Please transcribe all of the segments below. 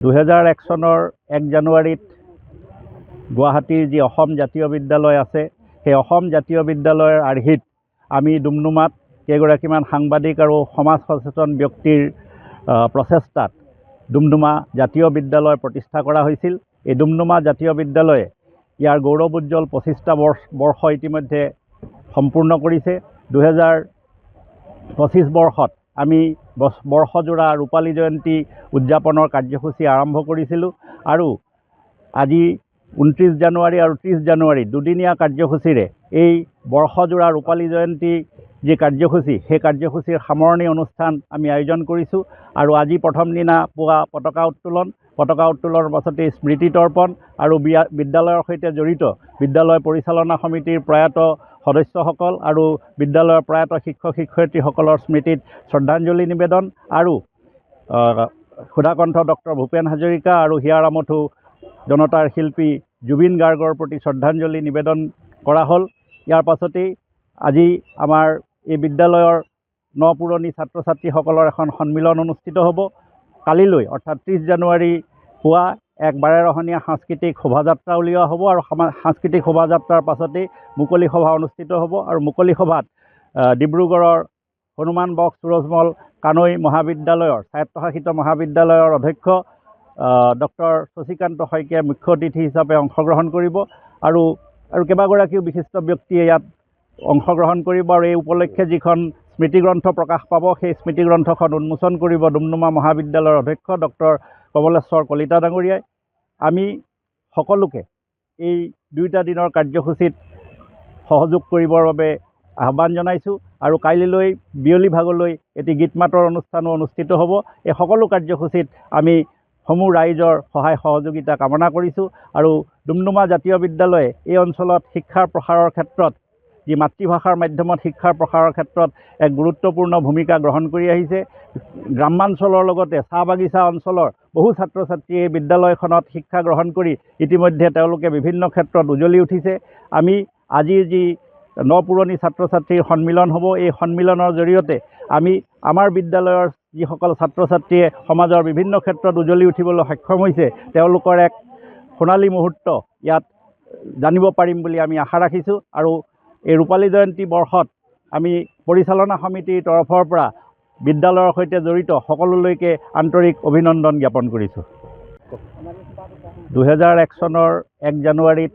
2001 চনৰ 1 জানুৱাৰীত গুৱাহাটীৰ যি অসম জাতীয় বিদ্যালয় আছে সেই অসম জাতীয় বিদ্যালয়ৰ আৰ্হিত আমি ডুমডুমাত কেইগৰাকীমান সাংবাদিক আৰু সমাজ সচেতন ব্যক্তিৰ প্ৰচেষ্টাত ডুমডুমা জাতীয় বিদ্যালয় প্ৰতিষ্ঠা কৰা হৈছিল। এই ডুমডুমা জাতীয় বিদ্যালয়ে ইয়াৰ গৌৰৱোজ্জ্বল 25টা বৰ্ষ ইতিমধ্যে সম্পূৰ্ণ কৰিছে। 2025 বৰ্ষত আমি বৰ্ষজোৰা ৰূপালী জয়ন্তী উদযাপনৰ কাৰ্যসূচী আৰম্ভ কৰিছিলোঁ আৰু আজি 29 জানুৱাৰী আৰু 30 জানুৱাৰী দুদিনীয়া কাৰ্যসূচীৰে এই বৰ্ষজোৰা ৰূপালী জয়ন্তী যি কাৰ্যসূচী সেই কাৰ্যসূচীৰ সামৰণি অনুষ্ঠান আমি আয়োজন কৰিছোঁ আৰু আজি প্ৰথম দিনা পুৱা পতাকা উত্তোলনৰ পাছতে স্মৃতি তৰ্পণ আৰু বিদ্যালয়ৰ সৈতে জড়িত বিদ্যালয় পৰিচালনা সমিতিৰ প্ৰয়াত সদস্যসকল আৰু বিদ্যালয়ৰ প্ৰয়াত শিক্ষক শিক্ষয়িত্ৰীসকলৰ স্মৃতিত শ্ৰদ্ধাঞ্জলি নিবেদন আৰু সুধাকণ্ঠ ডক্টৰ ভূপেন হাজৰিকা আৰু হিয়াৰ আমঠু জনতাৰ শিল্পী জুবিন গাৰ্গৰ প্ৰতি শ্ৰদ্ধাঞ্জলি নিবেদন কৰা হ'ল। ইয়াৰ পাছতেই আজি আমাৰ এই বিদ্যালয়ৰ নপুৰণি ছাত্ৰ ছাত্ৰীসকলৰ এখন সন্মিলন অনুষ্ঠিত হ'ব। কালিলৈ অৰ্থাৎ 30 জানুৱাৰী পুৱা এক বাৰেৰহণীয়া সাংস্কৃতিক শোভাযাত্ৰা উলিওৱা হ'ব আৰু সাংস্কৃতিক শোভাযাত্ৰাৰ পাছতেই মুকলি সভা অনুষ্ঠিত হ'ব আৰু মুকলি সভাত ডিব্ৰুগড়ৰ হনুমান বক্স সুৰজমল কানৈ মহাবিদ্যালয়ৰ স্বায়ত্তশাসিত মহাবিদ্যালয়ৰ অধ্যক্ষ ডক্টৰ শশীকান্ত শইকীয়াই মুখ্য অতিথি হিচাপে অংশগ্ৰহণ কৰিব আৰু কেইবাগৰাকীও বিশিষ্ট ব্যক্তিয়ে ইয়াত অংশগ্ৰহণ কৰিব আৰু এই উপলক্ষে যিখন স্মৃতিগ্ৰন্থ প্ৰকাশ পাব সেই স্মৃতিগ্ৰন্থখন উন্মোচন কৰিব ডুমডুমা মহাবিদ্যালয়ৰ অধ্যক্ষ ডক্টৰ কমলেশ্বৰ কলিতা ডাঙৰীয়াই। আমি সকলোকে এই দুয়োটা দিনৰ কাৰ্যসূচীত সহযোগ কৰিবৰ বাবে আহ্বান জনাইছোঁ আৰু কাইলৈ বিয়লি ভাগলৈ এটি গীত মাতৰ অনুষ্ঠানো অনুষ্ঠিত হ'ব। এই সকলো কাৰ্যসূচীত আমি সমূহ ৰাইজৰ সহায় সহযোগিতা কামনা কৰিছোঁ আৰু ডুমডুমা জাতীয় বিদ্যালয়ে এই অঞ্চলত শিক্ষাৰ প্ৰসাৰৰ ক্ষেত্ৰত যি মাতৃভাষাৰ মাধ্যমত শিক্ষাৰ প্ৰসাৰৰ ক্ষেত্ৰত এক গুৰুত্বপূৰ্ণ ভূমিকা গ্ৰহণ কৰি আহিছে। গ্ৰামাঞ্চলৰ লগতে চাহ বাগিচা অঞ্চলৰ বহু ছাত্ৰ ছাত্ৰীয়ে এই বিদ্যালয়খনত শিক্ষা গ্ৰহণ কৰি ইতিমধ্যে তেওঁলোকে বিভিন্ন ক্ষেত্ৰত উজ্বলি উঠিছে। আমি আজিৰ যি নপুৰণি ছাত্ৰ ছাত্ৰীৰ সন্মিলন হ'ব, এই সন্মিলনৰ জৰিয়তে আমি আমাৰ বিদ্যালয়ৰ যিসকল ছাত্ৰ ছাত্ৰীয়ে সমাজৰ বিভিন্ন ক্ষেত্ৰত উজ্বলি উঠিবলৈ সক্ষম হৈছে তেওঁলোকৰ এক সোণালী মুহূৰ্ত ইয়াত জানিব পাৰিম বুলি আমি আশা ৰাখিছোঁ আৰু এই ৰূপালী জয়ন্তী বৰ্ষত আমি পৰিচালনা সমিতিৰ তৰফৰ পৰা বিদ্যালয়ৰ সৈতে জড়িত সকলোলৈকে আন্তৰিক অভিনন্দন জ্ঞাপন কৰিছোঁ। 2001 চনৰ 1 জানুৱাৰীত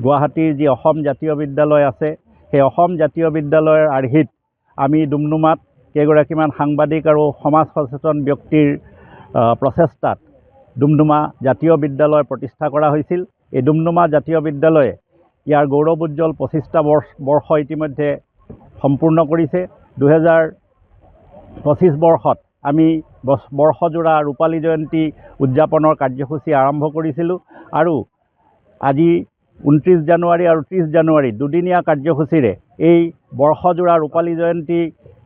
গুৱাহাটীৰ যি অসম জাতীয় বিদ্যালয় আছে সেই অসম জাতীয় বিদ্যালয়ৰ আৰ্হিত আমি ডুমডুমাত কেইগৰাকীমান সাংবাদিক আৰু সমাজ সচেতন ব্যক্তিৰ প্ৰচেষ্টাত ডুমডুমা জাতীয় বিদ্যালয় প্ৰতিষ্ঠা কৰা হৈছিল। এই ডুমডুমা জাতীয় বিদ্যালয়ে ইয়াৰ গৌৰৱোজ্জ্বল 25টা বৰ্ষ ইতিমধ্যে সম্পূৰ্ণ কৰিছে। 2025 বৰ্ষত আমি বৰ্ষজোৰা ৰূপালী জয়ন্তী উদযাপনৰ কাৰ্যসূচী আৰম্ভ কৰিছিলোঁ আৰু আজি 29 জানুৱাৰী আৰু 30 জানুৱাৰী দুদিনীয়া কাৰ্যসূচীৰে এই বৰ্ষজোৰা ৰূপালী জয়ন্তী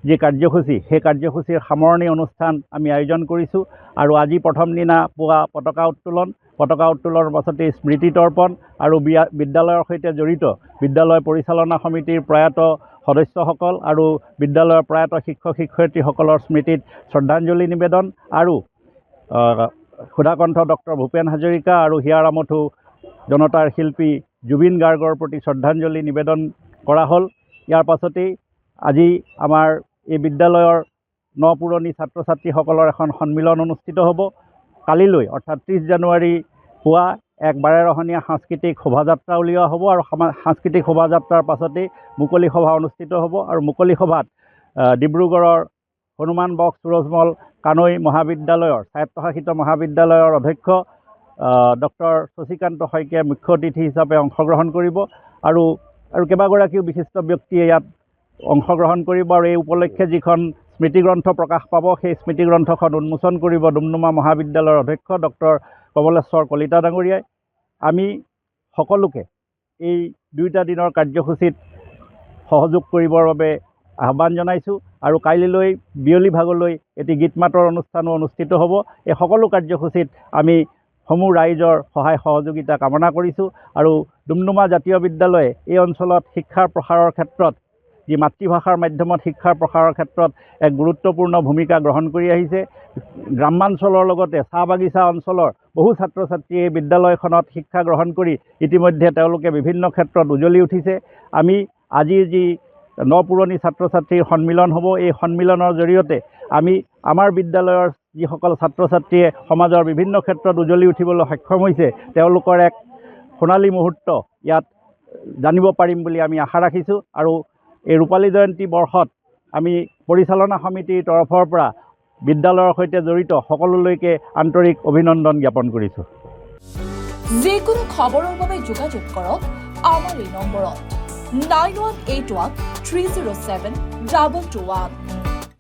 যি কাৰ্যসূচী সেই কাৰ্যসূচীৰ সামৰণি অনুষ্ঠান আমি আয়োজন কৰিছোঁ আৰু আজি প্ৰথম দিনা পুৱা পতাকা উত্তোলনৰ পাছতে স্মৃতি তৰ্পণ আৰু বিদ্যালয়ৰ সৈতে জড়িত বিদ্যালয় পৰিচালনা সমিতিৰ প্ৰয়াত সদস্যসকল আৰু বিদ্যালয়ৰ প্ৰয়াত শিক্ষক শিক্ষয়িত্ৰীসকলৰ স্মৃতিত শ্ৰদ্ধাঞ্জলি নিবেদন আৰু সুধাকণ্ঠ ডক্টৰ ভূপেন হাজৰিকা আৰু হিয়াৰ আমঠু জনতাৰ শিল্পী জুবিন গাৰ্গৰ প্ৰতি শ্ৰদ্ধাঞ্জলি নিবেদন কৰা হ'ল। ইয়াৰ পাছতেই আজি আমাৰ এই বিদ্যালয়ৰ নপুৰণি ছাত্ৰ ছাত্ৰীসকলৰ এখন সন্মিলন অনুষ্ঠিত হ'ব। কালিলৈ অৰ্থাৎ 30 জানুৱাৰী পুৱা এক বাৰেৰহণীয়া সাংস্কৃতিক শোভাযাত্ৰা উলিওৱা হ'ব আৰু সাংস্কৃতিক শোভাযাত্ৰাৰ পাছতেই মুকলি সভা অনুষ্ঠিত হ'ব আৰু মুকলি সভাত ডিব্ৰুগড়ৰ হনুমান বক্স সুৰজমল কানৈ মহাবিদ্যালয়ৰ স্বায়ত্তশাসিত মহাবিদ্যালয়ৰ অধ্যক্ষ ডক্টৰ শশীকান্ত শইকীয়াই মুখ্য অতিথি হিচাপে অংশগ্ৰহণ কৰিব আৰু কেইবাগৰাকীও বিশিষ্ট ব্যক্তিয়ে ইয়াত অংশগ্ৰহণ কৰিব আৰু এই উপলক্ষে যিখন স্মৃতিগ্ৰন্থ প্ৰকাশ পাব সেই স্মৃতিগ্ৰন্থখন উন্মোচন কৰিব ডুমডুমা মহাবিদ্যালয়ৰ অধ্যক্ষ ডক্টৰ কমলেশ্বৰ কলিতা ডাঙৰীয়াই। আমি সকলোকে এই দুয়োটা দিনৰ কাৰ্যসূচীত সহযোগ কৰিবৰ বাবে আহ্বান জনাইছোঁ আৰু কাইলৈ বিয়লি ভাগলৈ এটি গীত মাতৰ অনুষ্ঠানো অনুষ্ঠিত হ'ব। এই সকলো কাৰ্যসূচীত আমি সমূহ ৰাইজৰ সহায় সহযোগিতা কামনা কৰিছোঁ আৰু ডুমডুমা জাতীয় বিদ্যালয়ে এই অঞ্চলত শিক্ষাৰ প্ৰসাৰৰ ক্ষেত্ৰত যি মাতৃভাষাৰ মাধ্যমত শিক্ষাৰ প্ৰসাৰৰ ক্ষেত্ৰত এক গুৰুত্বপূৰ্ণ ভূমিকা গ্ৰহণ কৰি আহিছে। গ্ৰামাঞ্চলৰ লগতে চাহ বাগিচা অঞ্চলৰ বহু ছাত্ৰ ছাত্ৰীয়ে এই বিদ্যালয়খনত শিক্ষা গ্ৰহণ কৰি ইতিমধ্যে তেওঁলোকে বিভিন্ন ক্ষেত্ৰত উজ্বলি উঠিছে। আমি আজিৰ যি নপুৰণি ছাত্ৰ ছাত্ৰীৰ সন্মিলন হ'ব, এই সন্মিলনৰ জৰিয়তে আমি আমাৰ বিদ্যালয়ৰ যিসকল ছাত্ৰ ছাত্ৰীয়ে সমাজৰ বিভিন্ন ক্ষেত্ৰত উজ্বলি উঠিবলৈ সক্ষম হৈছে তেওঁলোকৰ এক সোণালী মুহূৰ্ত ইয়াত জানিব পাৰিম বুলি আমি আশা ৰাখিছোঁ। আৰু এই ৰূপালী জয়ন্তী বৰ্ষত আমি পৰিচালনা সমিতিৰ তৰফৰ পৰা বিদ্যালয়ৰ সৈতে জড়িত সকলোলৈকে আন্তৰিক অভিনন্দন জ্ঞাপন কৰিছোঁ। যিকোনো খবৰৰ বাবে যোগাযোগ কৰক আমাৰ এই নম্বৰত 9181 307 221।